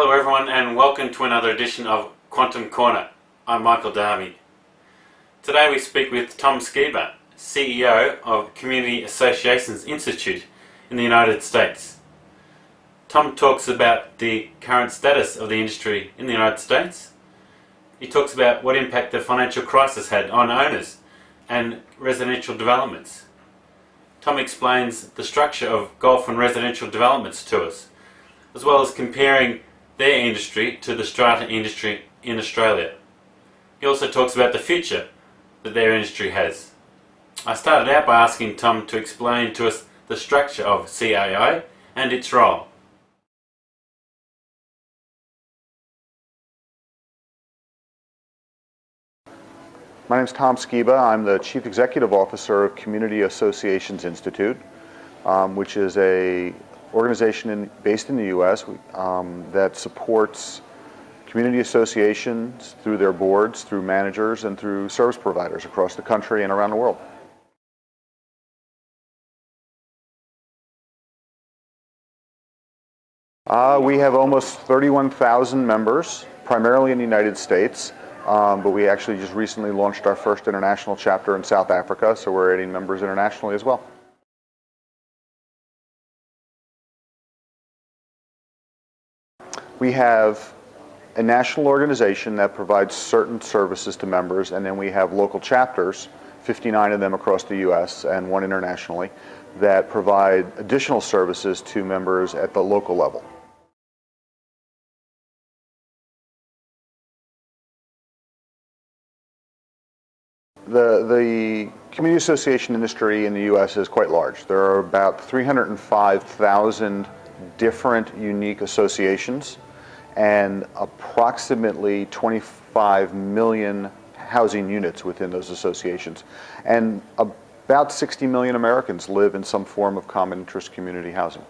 Hello everyone and welcome to another edition of Quantum Corner. I'm Michael Darby. Today we speak with Tom Skiba, CEO of Community Associations Institute in the United States. Tom talks about the current status of the industry in the United States. He talks about what impact the financial crisis had on owners and residential developments. Tom explains the structure of golf and residential developments to us, as well as comparing their industry to the Strata industry in Australia. He also talks about the future that their industry has. I started out by asking Tom to explain to us the structure of CAI and its role. My name is Tom Skiba. I'm the Chief Executive Officer of Community Associations Institute, which is an organization based in the U.S. That supports community associations through their boards, through managers, and through service providers across the country and around the world. We have almost 31,000 members, primarily in the United States. But we actually just recently launched our first international chapter in South Africa, so we're adding members internationally as well. We have a national organization that provides certain services to members, and then we have local chapters, 59 of them across the U.S. and one internationally, that provide additional services to members at the local level. The community association industry in the U.S. is quite large. There are about 305,000 different unique associations and approximately 25 million housing units within those associations. And about 60 million Americans live in some form of common interest community housing.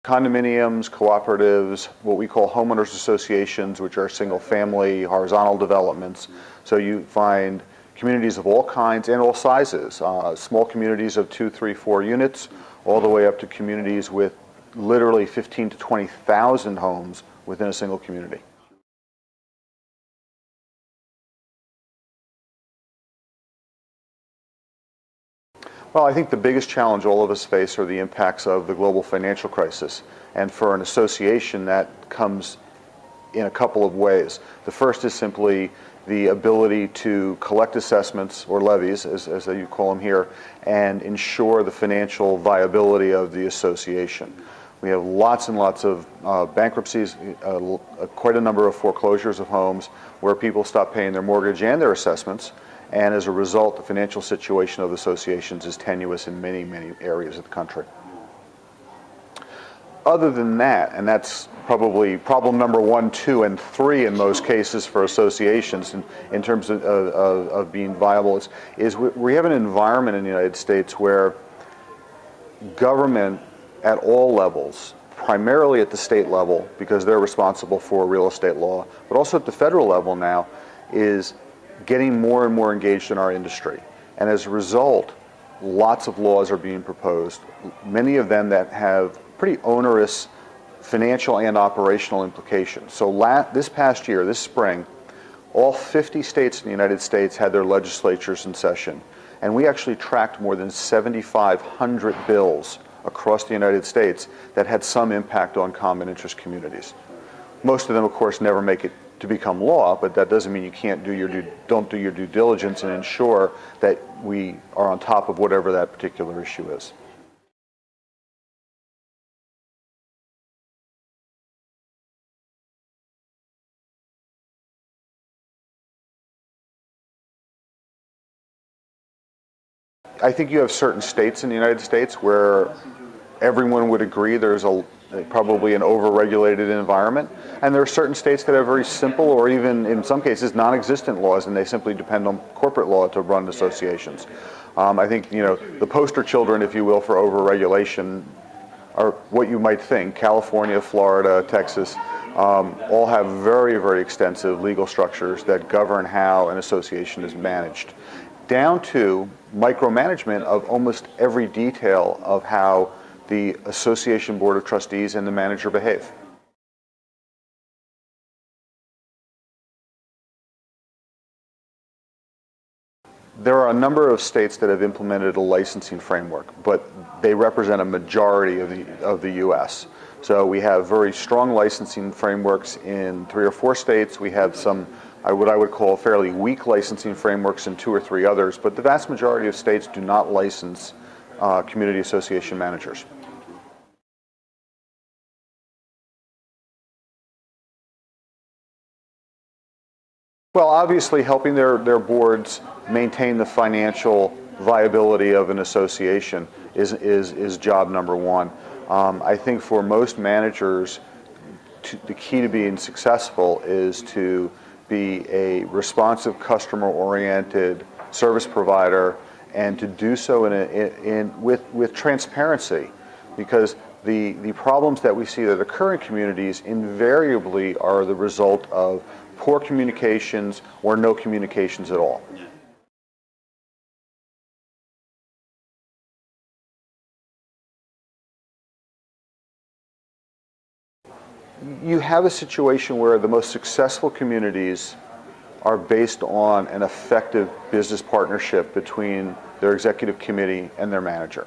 Condominiums, cooperatives, what we call homeowners associations, which are single-family, horizontal developments. So you find communities of all kinds and all sizes, small communities of 2, 3, 4 units, all the way up to communities with literally 15 to 20,000 homes within a single community. Well, I think the biggest challenge all of us face are the impacts of the global financial crisis. And for an association, that comes in a couple of ways. The first is simply the ability to collect assessments, or levies, as you call them here, and ensure the financial viability of the association. We have lots and lots of bankruptcies, quite a number of foreclosures of homes where people stop paying their mortgage and their assessments. And as a result, the financial situation of the associations is tenuous in many, many areas of the country. Other than that, and that's probably problem number 1, 2, and 3 in most cases for associations in terms of being viable, is we have an environment in the United States where government at all levels, primarily at the state level, because they're responsible for real estate law, but also at the federal level now, is getting more and more engaged in our industry. And as a result, lots of laws are being proposed, many of them that have pretty onerous financial and operational implications. So this past year, this spring, all 50 states in the United States had their legislatures in session. And we actually tracked more than 7,500 bills across the United States that had some impact on common interest communities. Most of them, of course, never make it to become law, but that doesn't mean you don't do your due diligence and ensure that we are on top of whatever that particular issue is. I think you have certain states in the United States where everyone would agree there's probably an over-regulated environment, and there are certain states that have very simple, or even in some cases non-existent laws, and they simply depend on corporate law to run associations. I think the poster children, if you will, for over-regulation are what you might think. California, Florida, Texas, all have very, very extensive legal structures that govern how an association is managed. down to micromanagement of almost every detail of how the association board of trustees and the manager behave. There are a number of states that have implemented a licensing framework, but they represent a majority of the U.S. So we have very strong licensing frameworks in 3 or 4 states. We have some, what I would call fairly weak licensing frameworks in 2 or 3 others, but the vast majority of states do not license community association managers. Well, obviously helping their boards maintain the financial viability of an association is job number one. I think for most managers, the key to being successful is to be a responsive, customer-oriented service provider, and to do so with transparency, because the problems that we see that occur in communities invariably are the result of poor communications or no communications at all. You have a situation where the most successful communities are based on an effective business partnership between their executive committee and their manager.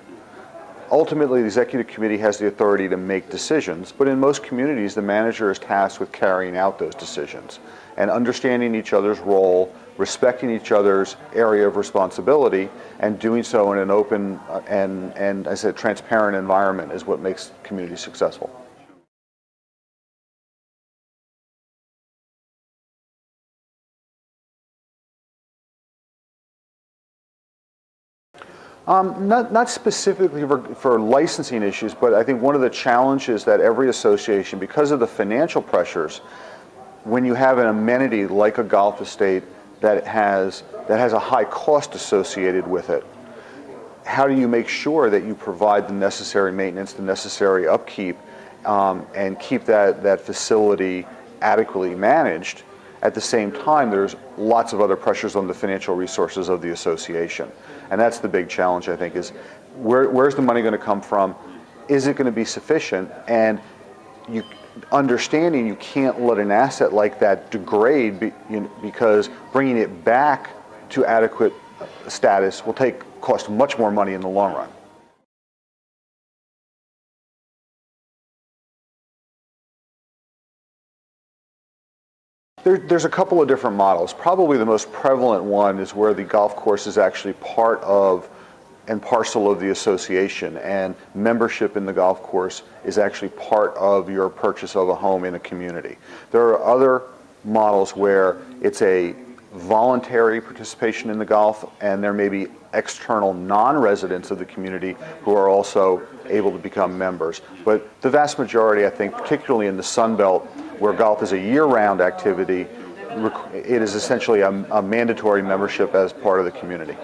Ultimately, the executive committee has the authority to make decisions, but in most communities, the manager is tasked with carrying out those decisions and understanding each other's role, respecting each other's area of responsibility, and doing so in an open and I said, transparent environment is what makes communities successful. Not specifically for licensing issues, but I think one of the challenges that every association, because of the financial pressures, when you have an amenity like a golf estate that has a high cost associated with it, how do you make sure that you provide the necessary maintenance, the necessary upkeep, and keep that facility adequately managed? At the same time, there's lots of other pressures on the financial resources of the association. And that's the big challenge, I think, is where's the money going to come from? Is it going to be sufficient? And understanding you can't let an asset like that degrade because bringing it back to adequate status will cost much more money in the long run. There's a couple of different models. Probably the most prevalent one is where the golf course is actually part of and parcel of the association, and membership in the golf course is actually part of your purchase of a home in a community. There are other models where it's a voluntary participation in the golf, and there may be external non-residents of the community who are also able to become members. But the vast majority, I think, particularly in the Sun Belt, where golf is a year-round activity, it is essentially a mandatory membership as part of the community.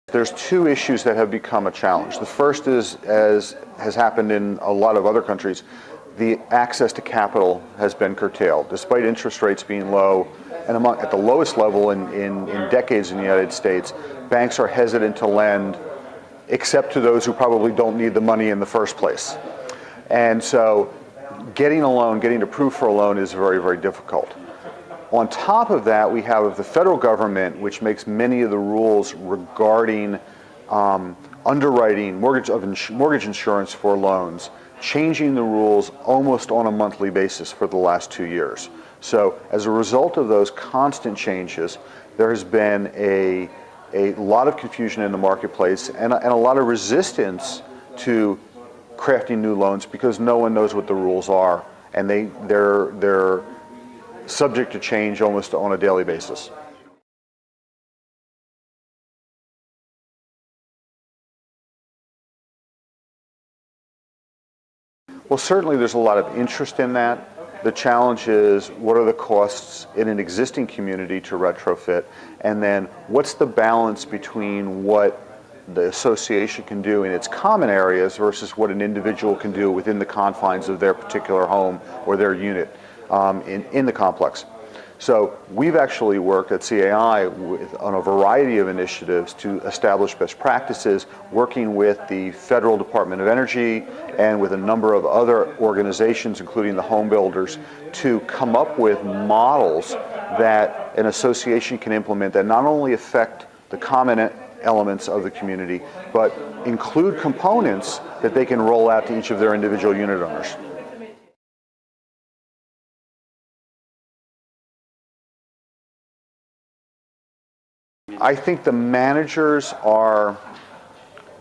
There's 2 issues that have become a challenge. The first is, as has happened in a lot of other countries, the access to capital has been curtailed. Despite interest rates being low, and at the lowest level in decades in the United States, banks are hesitant to lend except to those who probably don't need the money in the first place. And so getting a loan, getting approved for a loan is very, very difficult. On top of that, we have the federal government, which makes many of the rules regarding underwriting mortgage insurance for loans, changing the rules almost on a monthly basis for the last 2 years. So as a result of those constant changes, there has been a lot of confusion in the marketplace and a lot of resistance to crafting new loans because no one knows what the rules are, and they're subject to change almost on a daily basis. Well, certainly there's a lot of interest in that. The challenge is, what are the costs in an existing community to retrofit? And then what's the balance between what the association can do in its common areas versus what an individual can do within the confines of their particular home or their unit in the complex. So we've actually worked at CAI on a variety of initiatives to establish best practices, working with the Federal Department of Energy and with a number of other organizations, including the home builders, to come up with models that an association can implement that not only affect the common elements of the community, but include components that they can roll out to each of their individual unit owners. I think the managers are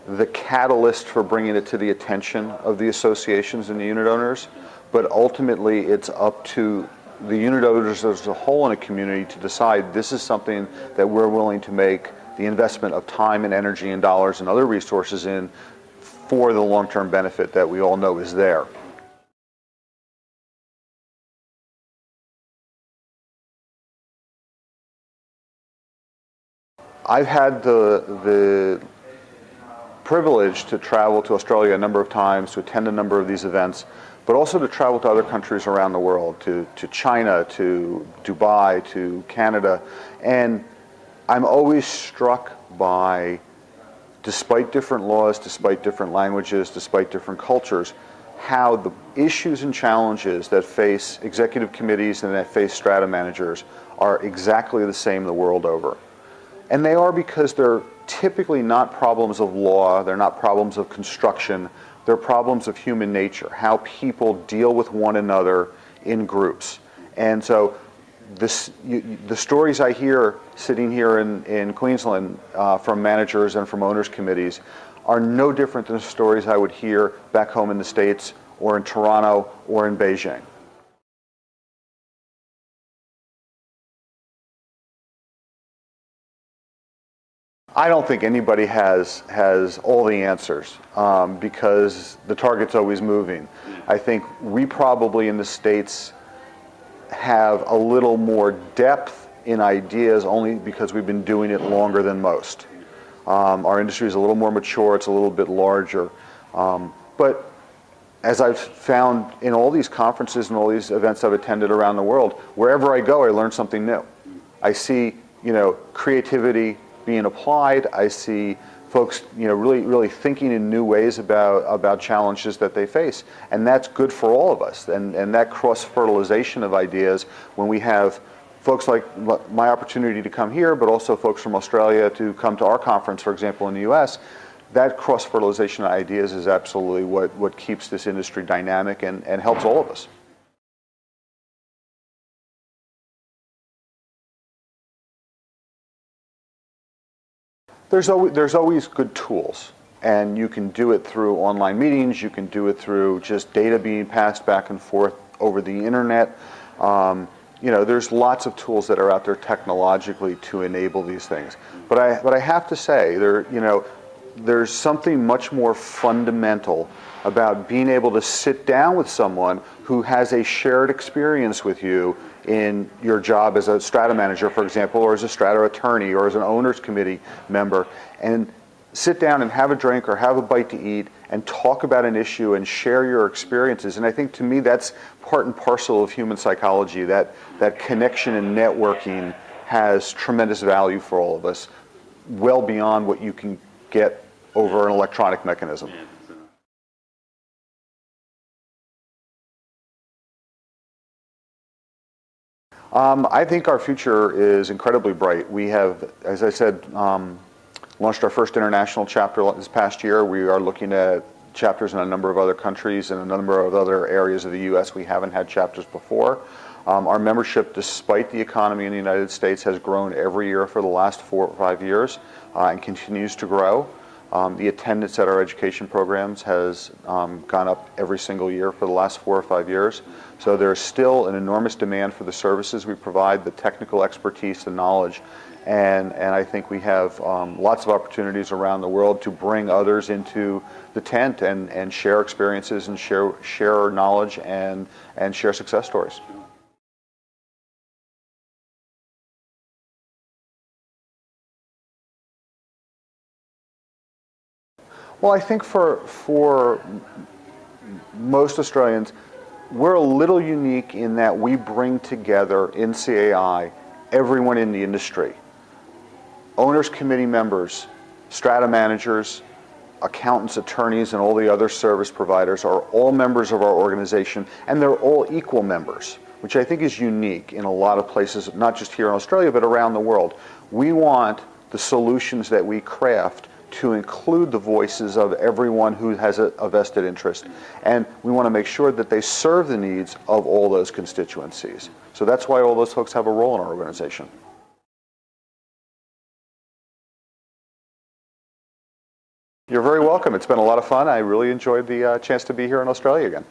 the catalyst for bringing it to the attention of the associations and the unit owners, but ultimately it's up to the unit owners as a whole in a community to decide this is something that we're willing to make the investment of time and energy and dollars and other resources in for the long-term benefit that we all know is there. I've had the privilege to travel to Australia a number of times, to attend a number of these events, but also to travel to other countries around the world, to China, to Dubai, to Canada. And I'm always struck by, despite different laws, despite different languages, despite different cultures, how the issues and challenges that face executive committees and that face strata managers are exactly the same the world over. And they are because they're typically not problems of law, they're not problems of construction, they're problems of human nature, how people deal with one another in groups. And so the stories I hear sitting here in Queensland from managers and from owners committees are no different than the stories I would hear back home in the States or in Toronto or in Beijing. I don't think anybody has all the answers because the target's always moving. I think we probably in the States have a little more depth in ideas only because we've been doing it longer than most. Our industry is a little more mature, it's a little bit larger. But as I've found in all these conferences and all these events I've attended around the world, wherever I go I learn something new. I see, creativity being applied. I see folks, really thinking in new ways about challenges that they face, and that's good for all of us. And that cross-fertilization of ideas, when we have folks like my opportunity to come here, but also folks from Australia to come to our conference, for example, in the U.S., that cross-fertilization of ideas is absolutely what keeps this industry dynamic and helps all of us. There's always good tools, and you can do it through online meetings, you can do it through just data being passed back and forth over the internet. There's lots of tools that are out there technologically to enable these things. But I have to say, there's something much more fundamental about being able to sit down with someone who has a shared experience with you in your job as a strata manager, for example, or as a strata attorney, or as an owners committee member, and sit down and have a drink or have a bite to eat and talk about an issue and share your experiences. And I think to me that's part and parcel of human psychology, that connection and networking has tremendous value for all of us, well beyond what you can get over an electronic mechanism. I think our future is incredibly bright. We have, as I said, launched our first international chapter this past year. We are looking at chapters in a number of other countries and a number of other areas of the U.S. we haven't had chapters before. Our membership, despite the economy in the United States, has grown every year for the last 4 or 5 years and continues to grow. The attendance at our education programs has gone up every single year for the last 4 or 5 years. So there's still an enormous demand for the services we provide, the technical expertise, the knowledge, and I think we have lots of opportunities around the world to bring others into the tent and share experiences and share knowledge and share success stories. Well, I think for most Australians, we're a little unique in that we bring together in CAI everyone in the industry. Owners committee members, strata managers, accountants, attorneys, and all the other service providers are all members of our organization, and they're all equal members, which I think is unique in a lot of places, not just here in Australia, but around the world. We want the solutions that we craft to include the voices of everyone who has a vested interest, and we want to make sure that they serve the needs of all those constituencies. So that's why all those folks have a role in our organization. You're very welcome. It's been a lot of fun. I really enjoyed the chance to be here in Australia again.